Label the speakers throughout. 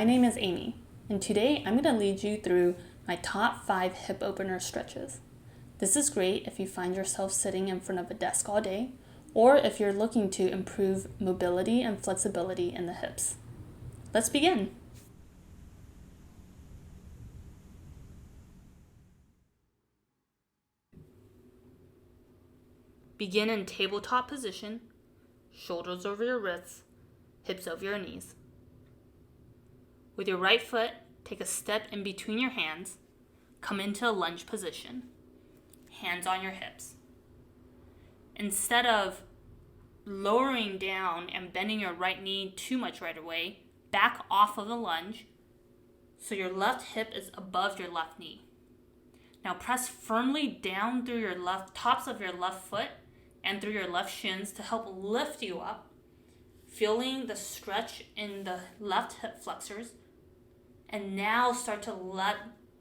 Speaker 1: my name is Amy, and today I'm going to lead you through my top 5 hip opener stretches. This is great if you find yourself sitting in front of a desk all day, or if you're looking to improve mobility and flexibility in the hips. Let's begin. Begin in tabletop position, shoulders over your wrists, hips over your knees. With your right foot, take a step in between your hands, come into a lunge position, hands on your hips. Instead of lowering down and bending your right knee too much right away, back off of the lunge so your left hip is above your left knee. Now press firmly down through your tops of your left foot and through your left shins to help lift you up, feeling the stretch in the left hip flexors, and now start to let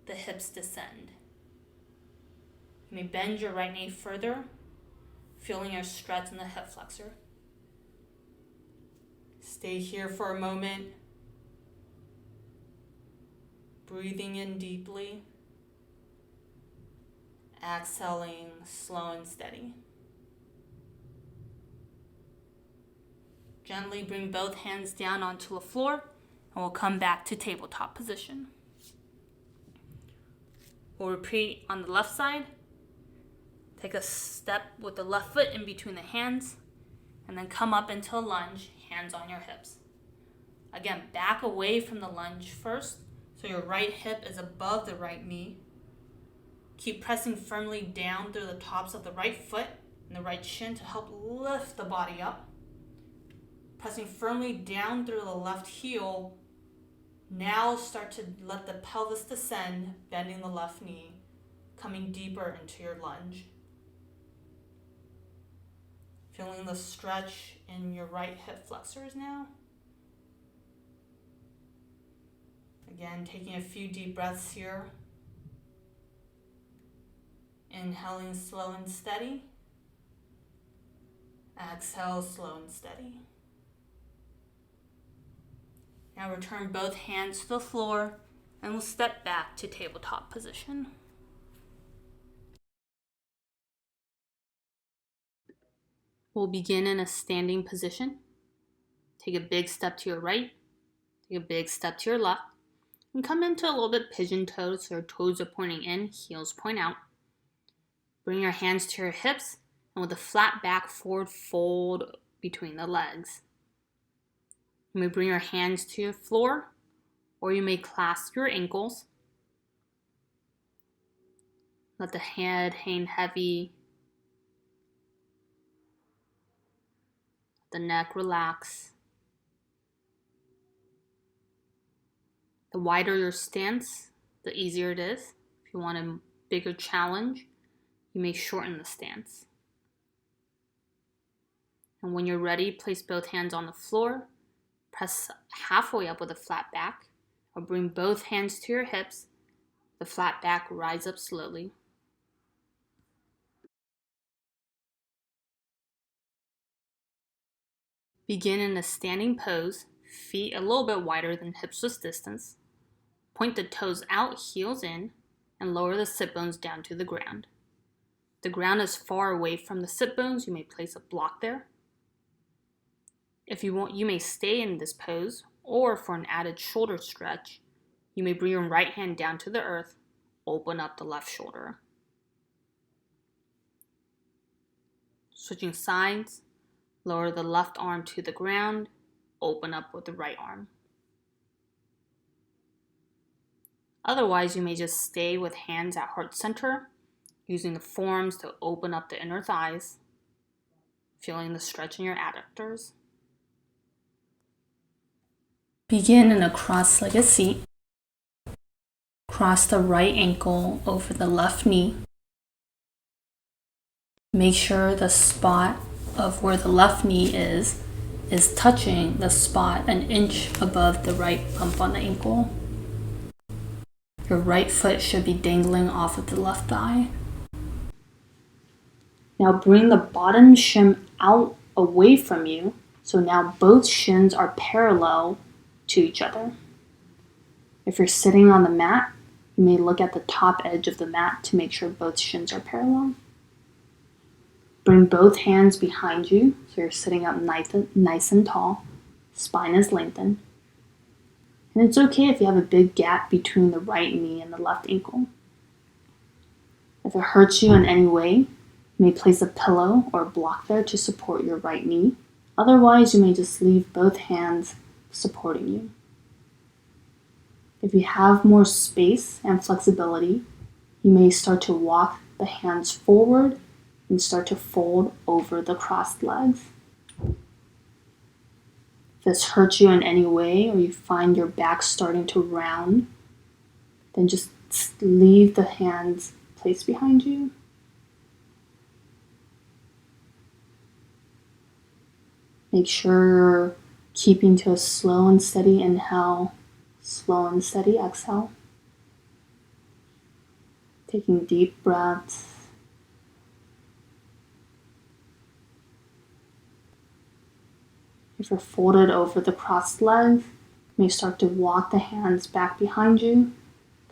Speaker 1: the hips descend. You may bend your right knee further, feeling your stretch in the hip flexor. Stay here for a moment, breathing in deeply, exhaling slow and steady. Gently bring both hands down onto the floor, and we'll come back to tabletop position. We'll repeat on the left side. Take a step with the left foot in between the hands, and then come up into a lunge, hands on your hips. Again, back away from the lunge first, so your right hip is above the right knee. Keep pressing firmly down through the tops of the right foot and the right shin to help lift the body up. Pressing firmly down through the left heel. Now start to let the pelvis descend, bending the left knee, coming deeper into your lunge. Feeling the stretch in your right hip flexors now. Again, taking a few deep breaths here. Inhaling slow and steady. Exhale slow and steady. Now return both hands to the floor and we'll step back to tabletop position. We'll begin in a standing position. Take a big step to your right, take a big step to your left, and come into a little bit pigeon toes so your toes are pointing in, heels point out. Bring your hands to your hips, and with a flat back forward fold between the legs. You may bring your hands to your floor, or you may clasp your ankles. Let the head hang heavy. The neck relax. The wider your stance, the easier it is. If you want a bigger challenge, you may shorten the stance. And when you're ready, place both hands on the floor. Press halfway up with a flat back, or bring both hands to your hips. The flat back rise up slowly. Begin in a standing pose, feet a little bit wider than hips width distance. Point the toes out, heels in, and lower the sit bones down to the ground. If the ground is far away from the sit bones, you may place a block there. If you want, you may stay in this pose, or for an added shoulder stretch, you may bring your right hand down to the earth, open up the left shoulder. Switching sides, lower the left arm to the ground, open up with the right arm. Otherwise, you may just stay with hands at heart center, using the forearms to open up the inner thighs, feeling the stretch in your adductors. Begin in a cross-legged seat. Cross the right ankle over the left knee. Make sure the spot of where the left knee is touching the spot an inch above the right bump on the ankle. Your right foot should be dangling off of the left thigh. Now bring the bottom shin out away from you. So now both shins are parallel to each other. If you're sitting on the mat, you may look at the top edge of the mat to make sure both shins are parallel. Bring both hands behind you so you're sitting up nice and tall. Spine is lengthened. And it's okay if you have a big gap between the right knee and the left ankle. If it hurts you in any way, you may place a pillow or a block there to support your right knee. Otherwise, you may just leave both hands supporting you. If you have more space and flexibility, you may start to walk the hands forward and start to fold over the crossed legs. If this hurts you in any way or you find your back starting to round, then just leave the hands placed behind you. Make sure you're keeping to a slow and steady inhale, slow and steady exhale. Taking deep breaths. If you're folded over the crossed legs, you may start to walk the hands back behind you,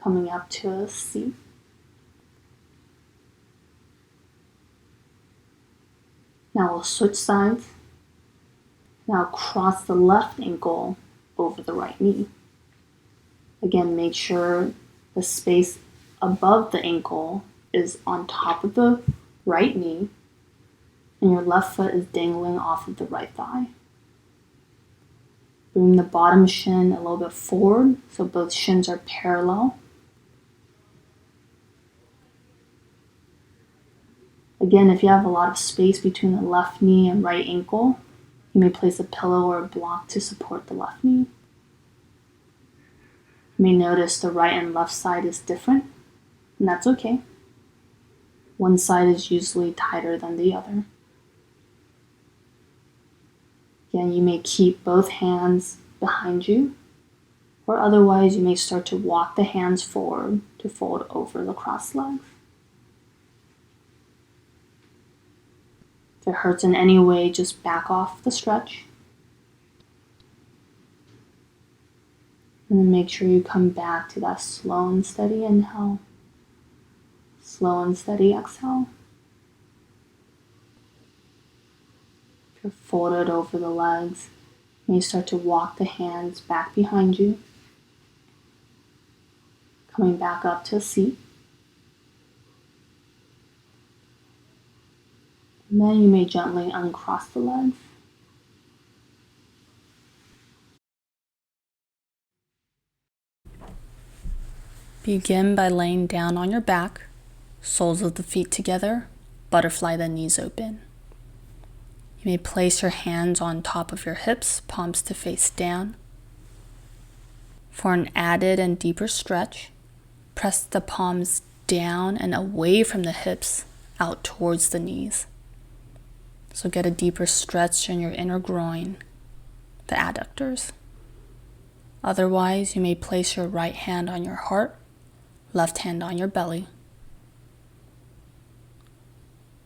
Speaker 1: coming up to a seat. Now we'll switch sides. Now cross the left ankle over the right knee. Again, make sure the space above the ankle is on top of the right knee and your left foot is dangling off of the right thigh. Bring the bottom shin a little bit forward so both shins are parallel. Again, if you have a lot of space between the left knee and right ankle, you may place a pillow or a block to support the left knee. You may notice the right and left side is different, and that's okay. One side is usually tighter than the other. Again, you may keep both hands behind you, or otherwise you may start to walk the hands forward to fold over the crossed legs. If it hurts in any way, just back off the stretch. And then make sure you come back to that slow and steady inhale, slow and steady exhale. If you're folded over the legs, you may start to walk the hands back behind you, coming back up to a seat. And then you may gently uncross the legs. Begin by laying down on your back, soles of the feet together, butterfly the knees open. You may place your hands on top of your hips, palms to face down. For an added and deeper stretch, press the palms down and away from the hips, out towards the knees. So get a deeper stretch in your inner groin, the adductors. Otherwise, you may place your right hand on your heart, left hand on your belly.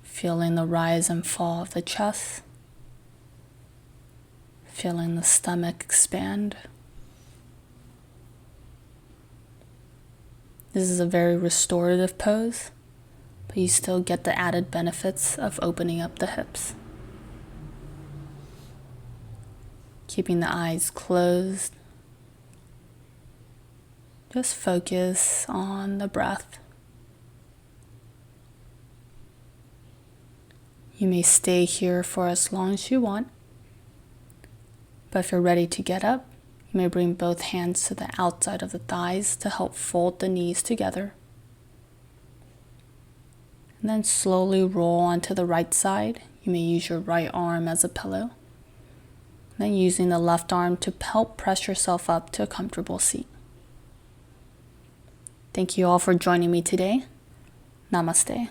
Speaker 1: Feeling the rise and fall of the chest. Feeling the stomach expand. This is a very restorative pose, but you still get the added benefits of opening up the hips. Keeping the eyes closed. Just focus on the breath. You may stay here for as long as you want, but if you're ready to get up, you may bring both hands to the outside of the thighs to help fold the knees together. And then slowly roll onto the right side. You may use your right arm as a pillow. Then using the left arm to help press yourself up to a comfortable seat. Thank you all for joining me today. Namaste.